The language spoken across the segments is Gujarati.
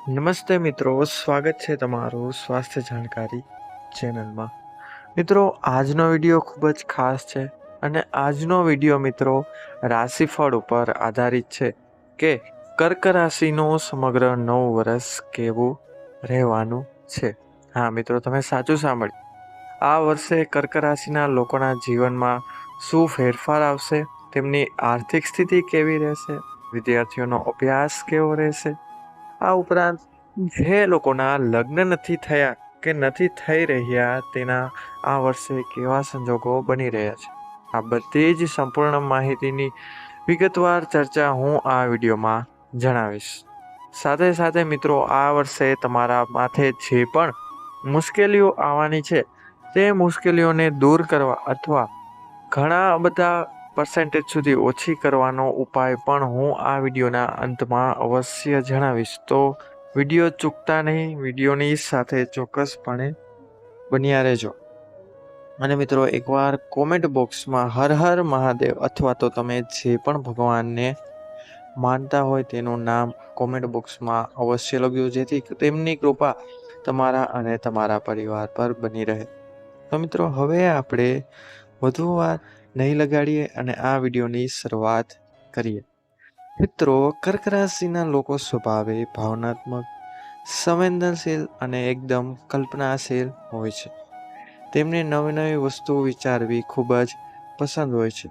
નમસ્તે મિત્રો, સ્વાગત છે તમારું સ્વાસ્થ્ય જાણકારી ચેનલમાં. મિત્રો, આજનો વિડીયો ખૂબ જ ખાસ છે અને આજનો વિડીયો મિત્રો રાશિફળ ઉપર આધારિત છે કે કર્ક રાશિનું સમગ્ર 9 વર્ષ કેવું રહેવાનું છે. હા મિત્રો, તમે સાચું સાંભળ્યું. આ વર્ષે કર્ક રાશિના લોકોના જીવનમાં શું ફેરફાર આવશે, તેમની આર્થિક સ્થિતિ કેવી રહેશે, વિદ્યાર્થીઓનો અભ્યાસ કેવો રહેશે, આ ઉપરાંત જે લોકોના લગ્ન નથી થયા કે નથી થઈ રહ્યા તેના આ વર્ષે કેવા સંજોગો બની રહ્યા છે, આ બધી જ સંપૂર્ણ માહિતીની વિગતવાર ચર્ચા હું આ વિડીયોમાં જણાવીશ. સાથે સાથે મિત્રો, આ વર્ષે તમારા માથે જે પણ મુશ્કેલીઓ આવવાની છે તે મુશ્કેલીઓને દૂર કરવા અથવા ઘણા બધા પર્સન્ટેજ સુધી ઓછી કરવાનો ઉપાય પણ હું આ વિડીયોના અંતમાં અવશ્ય જણાવીશ. તો વિડીયો ચૂકતા નહીં, વિડીયોની સાથે ચોક્કસપણે બન્યા રહેજો. અને મિત્રો, એકવાર કોમેન્ટ બોક્સમાં હર હર મહાદેવ અથવા તો તમે જે પણ ભગવાનને માનતા હોય તેનું નામ કોમેન્ટ બોક્સમાં અવશ્ય લખજો, જેથી તેમની કૃપા તમારા અને તમારા પરિવાર પર બની રહે. તો મિત્રો, હવે આપણે વધુ વાર નહીં લગાડીએ અને આ વિડીયોની શરૂઆત કરીએ. મિત્રો, કર્ક રાશિના લોકો સ્વભાવે ભાવનાત્મક, સંવેદનશીલ અને એકદમ કલ્પનાશીલ હોય છે. તેમને નવી નવી વસ્તુ વિચારવી ખૂબ જ પસંદ હોય છે.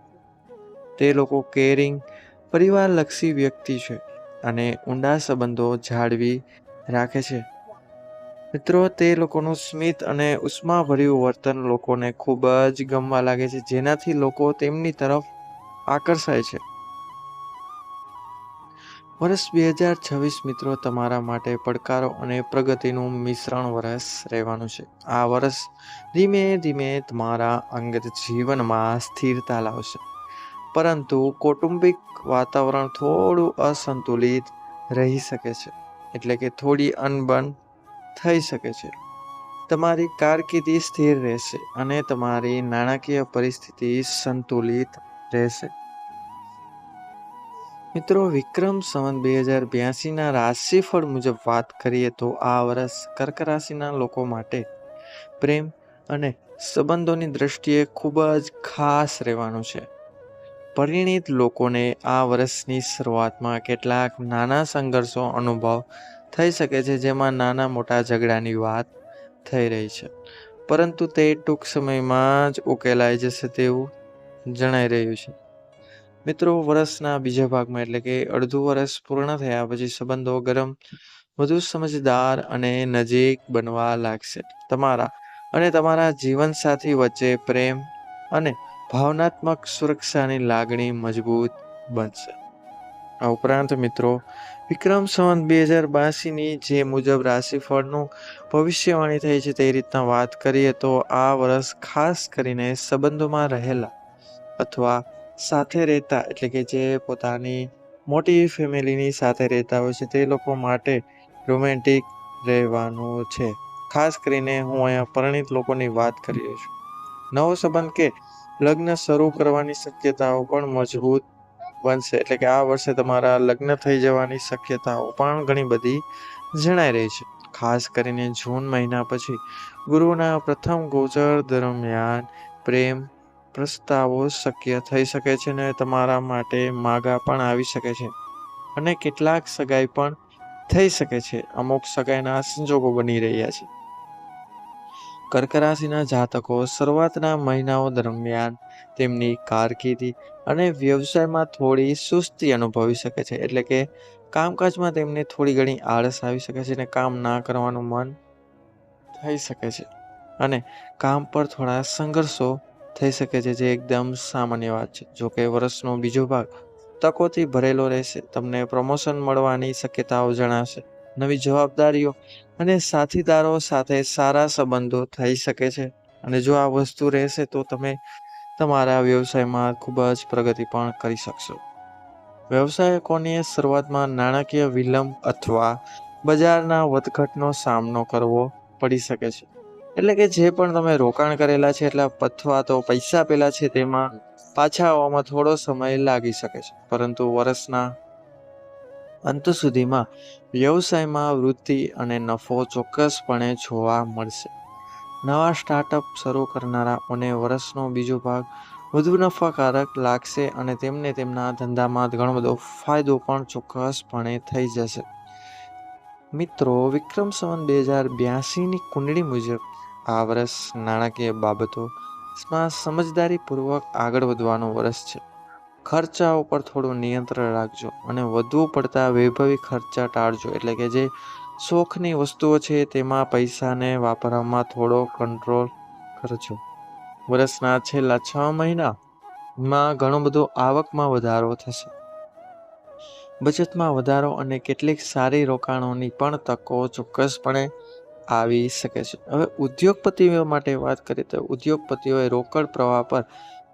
તે લોકો કેરિંગ, પરિવારલક્ષી વ્યક્તિ છે અને ઊંડા સંબંધો જાળવી રાખે છે. મિત્રો, તે લોકોનું સ્મિત અને ઉષ્માભર્યું વર્તન લોકોને ખૂબ જ ગમવા લાગે છે, જેનાથી લોકો તેમની તરફ આકર્ષાય છે. વર્ષ 2026 મિત્રો તમારા માટે પડકારો અને પ્રગતિનું મિશ્રણ વર્ષ રહેવાનું છે. આ વર્ષ ધીમે ધીમે તમારા અંગત જીવનમાં સ્થિરતા લાવશે, પરંતુ કૌટુંબિક વાતાવરણ થોડું અસંતુલિત રહી શકે છે, એટલે કે થોડી અનબન થઈ શકે છે. તમારી કારકિર્દી સ્થિર રહેશે અને તમારી નાણાકીય પરિસ્થિતિ સંતુલિત રહેશે. મિત્રો, વિક્રમ સંવત 2082ના રાશિફળ મુજબ વાત કરીએ તો આ વર્ષ કર્ક રાશિના લોકો માટે પ્રેમ અને સંબંધોની દ્રષ્ટિએ ખૂબ જ ખાસ રહેવાનું છે. પરિણીત લોકોને આ વર્ષની શરૂઆતમાં કેટલાક નાના સંઘર્ષો અનુભવ થઈ શકે છે, જેમાં નાના મોટા ઝઘડાની વાત થઈ રહી છે, પરંતુ તે ટૂંક સમયમાં જ ઉકેલાઈ જશે તેવું જણાઈ રહ્યું છે. મિત્રો, વર્ષના બીજા ભાગમાં એટલે કે અડધું વર્ષ પૂર્ણ થયા પછી સંબંધો ગરમ, વધુ સમજદાર અને નજીક બનવા લાગશે. તમારા અને તમારા જીવનસાથી વચ્ચે પ્રેમ અને ભાવનાત્મક સુરક્ષાની લાગણી મજબૂત બનશે. આ ઉપરાંત મિત્રો, વિક્રમ સંવત 2082ની જે મુજબ રાશિફળનું ભવિષ્યવાણી થઈ છે તે રીતના વાત કરીએ તો આ વર્ષ ખાસ કરીને સંબંધોમાં રહેલા અથવા સાથે રહેતા એટલે કે જે પોતાની મોટી ફેમિલીની સાથે રહેતા હોય છે તે લોકો માટે રોમેન્ટિક રહેવાનું છે. ખાસ કરીને હું અહીંયા પરિણીત લોકોની વાત કરી રહ્યો છું. નવો સંબંધ કે લગ્ન શરૂ કરવાની શક્યતાઓ પણ મજબૂત બનશે, એટલે કે આ વર્ષે તમારા લગ્ન થઈ જવાની શક્યતાઓ પણ ઘણી બધી જણાઈ રહી છે. ખાસ કરીને જૂન મહિના પછી ગુરુના પ્રથમ ગોચર દરમિયાન પ્રેમ પ્રસ્તાવો શક્ય થઈ શકે છે અને તમારા માટે માગા પણ આવી શકે છે અને કેટલાક સગાઈ પણ થઈ શકે છે. અમુક સગાઈના સંજોગો બની રહ્યા છે. કર્ક રાશિના જાતકો શરૂઆતના મહિનાઓ દરમિયાન તેમની કારકિર્દી અને વ્યવસાયમાં થોડી સુસ્તી અનુભવી શકે છે, એટલે કે કામકાજમાં તેમને થોડી ઘણી આળસ આવી શકે છે અને કામ ના કરવાનું મન થઈ શકે છે અને કામ પર થોડા સંઘર્ષો થઈ શકે છે, જે એકદમ સામાન્ય વાત છે. જોકે વર્ષનો બીજો ભાગ તકોથી ભરેલો રહેશે. તમને પ્રમોશન મળવાની શક્યતાઓ જણાશે. નવી જવાબદારીઓ અને સાથીદારો સાથે સારા સંબંધો થઈ શકે છે અને જો આ વસ્તુ રહેશે તો તમે તમારા વ્યવસાયમાં ખૂબ જ પ્રગતિ પણ કરી શકશો. વ્યવસાયિકોને શરૂઆતમાં નાણાકીય વિલંબ અથવા બજારના વધઘટનો સામનો કરવો પડી શકે છે, એટલે કે જે પણ તમે રોકાણ કરેલા છે એટલે અથવા તો પૈસા પેલા છે તેમાં પાછા આવવામાં થોડો સમય લાગી શકે છે. પરંતુ વર્ષના અંત સુધીમાં વ્યવસાયમાં વૃદ્ધિ અને નફો ચોક્કસપણે જોવા મળશે. નવા સ્ટાર્ટઅપ શરૂ કરનારાઓને વર્ષનો બીજો ભાગ વધુ નફાકારક લાગશે અને તેમને તેમના ધંધામાં ઘણો બધો ફાયદો પણ ચોક્કસપણે થઈ જશે. મિત્રો, વિક્રમ સંવત 2082ની કુંડળી મુજબ આ વર્ષ નાણાકીય બાબતોમાં સમજદારીપૂર્વક આગળ વધવાનું વર્ષ છે. ખર્ચાઓ પર થોડું નિયંત્રણ રાખજો અને વધુ પડતા વૈભવી ખર્ચા ટાળજો. એટલે કે જે શોખની વસ્તુઓ છે તેમાં પૈસાને વાપરવામાં થોડો કંટ્રોલ કરજો. વર્ષના છેલ્લા 6 મહિનામાં ઘણો બધો આવકમાં વધારો થશે. બચતમાં વધારો અને કેટલીક સારી રોકાણોની પણ તકો ચોક્કસપણે આવી શકે છે. હવે ઉદ્યોગપતિઓ માટે વાત કરીએ તો ઉદ્યોગપતિઓએ રોકડ પ્રવાહ પર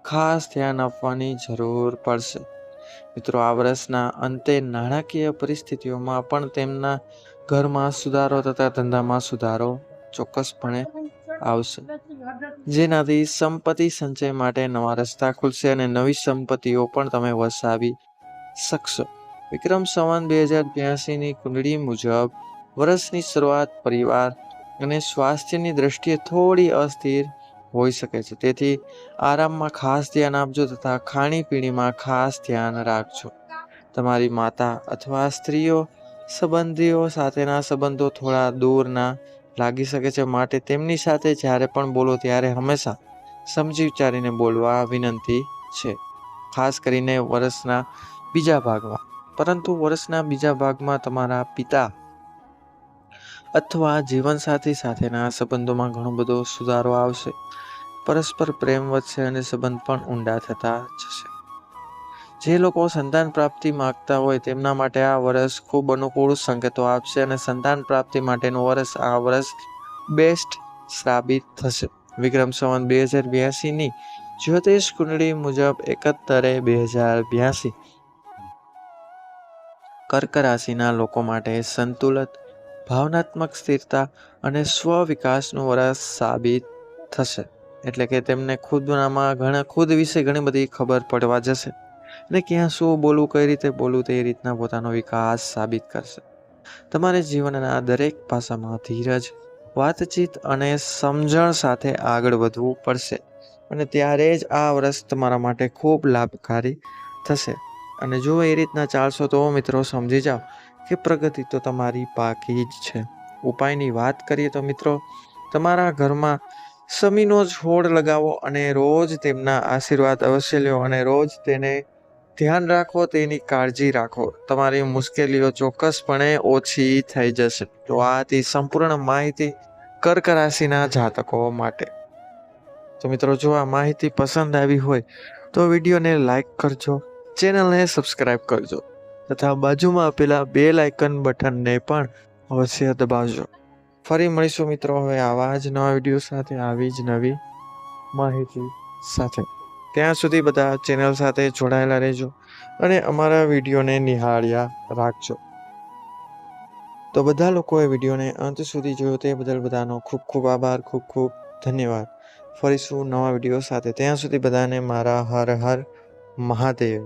ખાસ ધ્યાન આપવાની જરૂર પડશે. મિત્રો, આ વર્ષના અંતે નાણાકીય પરિસ્થિતિઓમાં પણ તેમના ઘરમાં સુધારો તથા ધંધામાં સુધારો ચોક્કસપણે આવશે, જેનાથી સંપત્તિ સંચય માટે નવા રસ્તા ખુલશે અને નવી સંપત્તિઓ પણ તમે વસાવી શકશો. વિક્રમ સંવત 2082ની કુંડળી મુજબ વર્ષની શરૂઆત પરિવાર અને સ્વાસ્થ્યની દ્રષ્ટિએ થોડી અસ્થિર હોઈ શકે છે. તેથી આરામમાં ખાસ ધ્યાન આપજો તથા ખાણીપીણીમાં ખાસ ધ્યાન રાખજો. તમારી માતા અથવા સ્ત્રીઓ સંબંધીઓ સાથેના સંબંધો થોડા દૂરના લાગી શકે છે, માટે તેમની સાથે જ્યારે પણ બોલો ત્યારે હંમેશા સમજી વિચારીને બોલવા વિનંતી છે, ખાસ કરીને વર્ષના બીજા ભાગમાં. પરંતુ વર્ષના બીજા ભાગમાં તમારા પિતા અથવા જીવનસાથી સાથેના સંબંધોમાં ઘણો બધો સુધારો આવશે. પરસ્પર પ્રેમ વધશે અને સંબંધ પણ ઊંડા થતા જશે. જે લોકો સંતાન પ્રાપ્તિ માંગતા હોય તેમના માટે આ વર્ષ ખૂબ અનુકૂળ સંકેતો આપશે અને સંતાન પ્રાપ્તિ માટેનું વર્ષ આ વર્ષ બેસ્ટ સાબિત થશે. વિક્રમ સંવત 2082ની જ્યોતિષ કુંડળી મુજબ 71/2082 કર્ક રાશિના લોકો માટે સંતુલિત, ભાવનાત્મક સ્થિરતા અને સ્વ-વિકાસનું વર્ષ સાબિત થશે. એટલે કે તેમને ખુદ વિશે ઘણી બધી ખબર પડવા જશે અને ક્યાં શું બોલવું, કઈ રીતે બોલવું તે રીતના પોતાનો વિકાસ સાબિત કરશે. તમારે જીવનના દરેક પાસામાં ધીરજ, વાતચીત અને સમજણ સાથે આગળ વધવું પડશે અને ત્યારે જ આ વર્ષ તમારા માટે ખૂબ લાભકારી થશે. અને જો એ રીતના ચાલશો તો મિત્રો સમજી જાઓ કે પ્રગતિ તો તમારી પાકી જ છે. ઉપાયની વાત કરીએ તો મિત્રો, તમારા ઘરમાં શમીનો છોડ લગાવો અને રોજ તેમના આશીર્વાદ અવશ્ય લ્યો અને રોજ તેને ધ્યાન રાખો, તેની કાળજી રાખો. તમારી મુશ્કેલીઓ ચોક્કસપણે ઓછી થઈ જશે. તો આ હતી સંપૂર્ણ માહિતી કર્ક રાશિના જાતકો માટે. તો મિત્રો, જો આ માહિતી પસંદ આવી હોય તો વિડીયોને લાઈક કરજો, ચેનલને સબસ્ક્રાઇબ કરજો તથા બાજુમાં આપેલા બેલ આઇકન બટનને પણ અવશ્ય દબાવજો. ફરી મળીશું મિત્રો હવે આવા જ નવા વિડીયો સાથે, આવી જ નવી માહિતી સાથે. ત્યાં સુધી બધા ચેનલ સાથે જોડાયેલા રહેજો અને અમારા વિડીયોને નિહાળ્યા રાખજો. તો બધા લોકોએ વિડીયોને અંત સુધી જોયો તે બદલ બધાનો ખૂબ ખૂબ આભાર, ખૂબ ખૂબ ધન્યવાદ. ફરીશું નવા વિડીયો સાથે. ત્યાં સુધી બધાને મારા હર હર મહાદેવ.